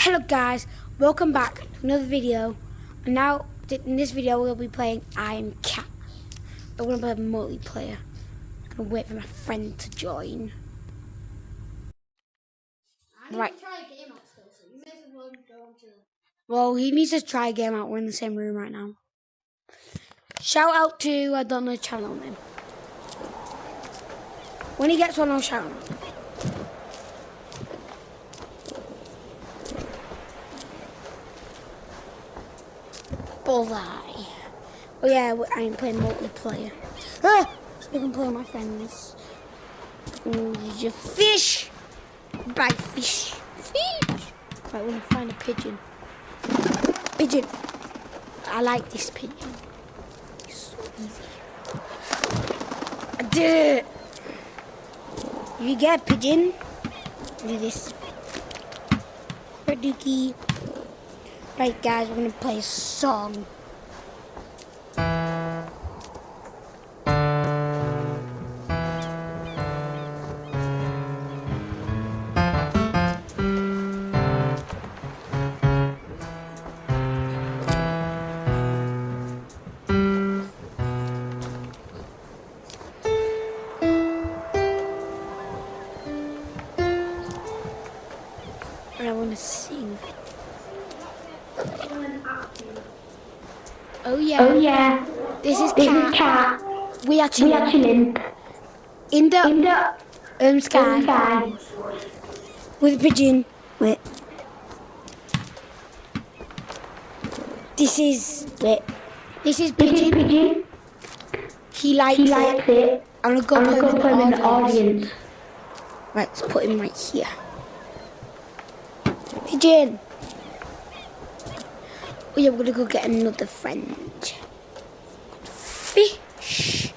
Hello guys, welcome back to another video. And now in this video we'll be playing I Am Cat. I'm going to play multiplayer. I'm going to wait for my friend to join. Right. Well, he needs to try a game out. We're in the same room right now. Shout out to, I don't know the channel name. When he gets one, I'll shout him. Bullseye. Oh yeah, I ain't playing multiplayer. So I can play with my friends. There's a fish. Bag fish. Fish. Right, we're gonna find a pigeon. Pigeon. I like this pigeon. It's so easy. I did it. You get a pigeon. Do this. Dookie. Right guys, we're gonna play a song. And I wanna sing. Oh yeah. This is Cat. We are chilling in the sky with a pigeon. Wait. This is pigeon. He likes it. I'm gonna go put him in the audience. Right, let's put him right here. Pigeon. Oh yeah, we're gonna go get another friend. Fish.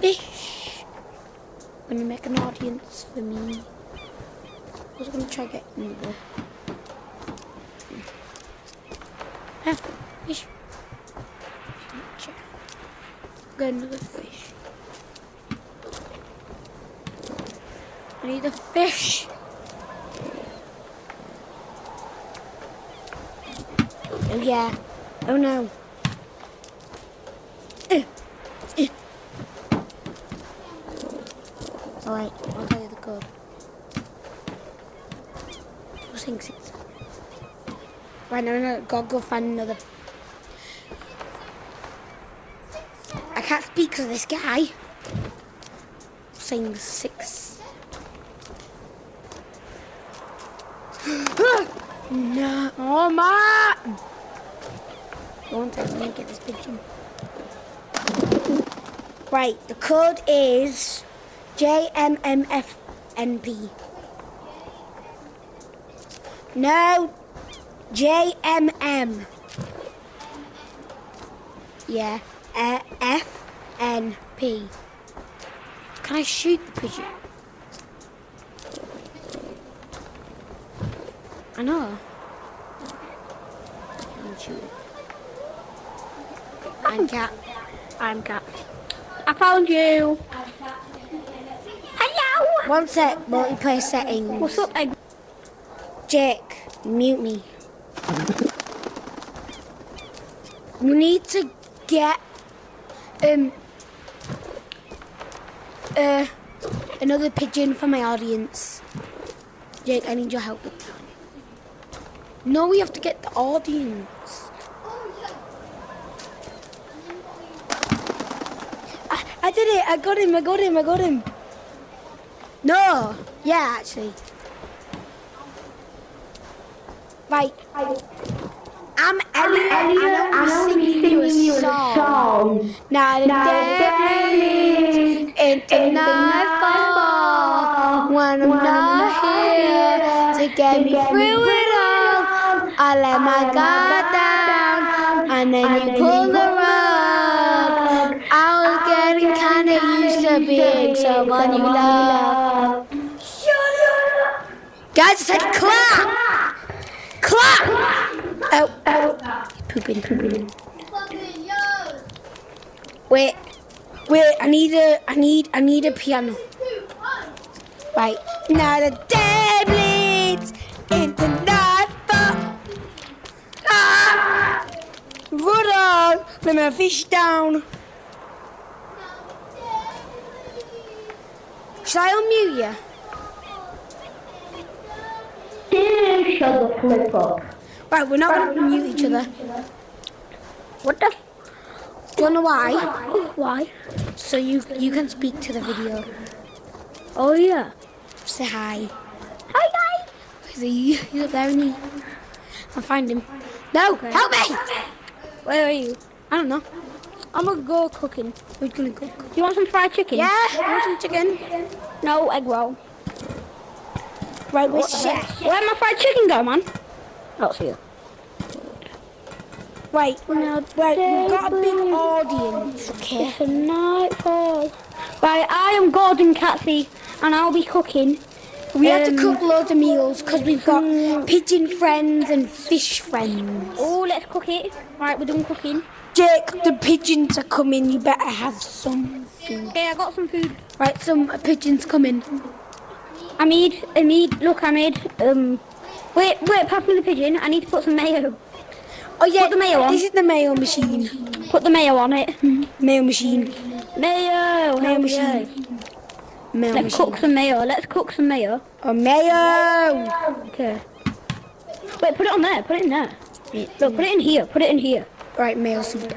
Fish. I'm gonna make an audience for me. I was gonna try to get another. Fish. Get another fish. I need a fish. Oh yeah. Oh no. Alright, I'll tell you the code. 266. Right, no, gotta go find another. I can't speak because of this guy. Saying 6. No. Oh man! One second, let me get this pigeon. Right, the code is JMMFNP. No, JMM. Yeah, FNP. Can I shoot the pigeon? I know. I can shoot it. I'm Cat. I found you. Hello. One sec, multiplayer settings. What's up, Egg? Jake, mute me. We need to get another pigeon for my audience. Jake, I need your help with that. No, we have to get the audience. I did it. I got him. No. Yeah, actually. Right. I'm Elliot and I'm singing you a song. Now the day bleeds into nightfall. When I'm not here to get me through it all, I let my guard down and then you pull the rug. I was getting kinda used to being someone you love. Guys, I said clap! Clap! Oh, pooping. Wait, I need a piano. Right, now the day bleeds gonna fish down. Shall I unmute you? Dude, shut the flip up. Right, we're not gonna mute each other. What the? Do you know why? Why? So you can speak to the video. Oh yeah. Say hi. Hi guys. Is he? He's up there, isn't he? I'll find him. No, help me! Where are you? I don't know. I'm gonna go cooking. We're gonna cook. You want some fried chicken? Yeah, I want some chicken. No, egg roll. Right, where's the chef? Where'd my fried chicken go, man? Oh, it's here. Right, we've got a big audience, okay? It's a nightfall. Right, I am Gordon Cathy, and I'll be cooking. We had to cook loads of meals because we've got pigeon friends and fish friends. Oh, let's cook it. Right, we're done cooking. Jake, the pigeons are coming. You better have some food. Okay, I got some food. Right, some pigeons coming. I made, wait, pass me the pigeon. I need to put some mayo. Oh yeah, Put the mayo on. This is the mayo machine. Put the mayo on it. Mayo machine. Mayo. Mayo hell machine. yeah. Mayo Let's machine. cook some mayo. Let's cook some mayo. Oh, mayo! Okay. Wait, put it on there. Put it in there. Look, put it in here. Put it in here. Right, mayo soup.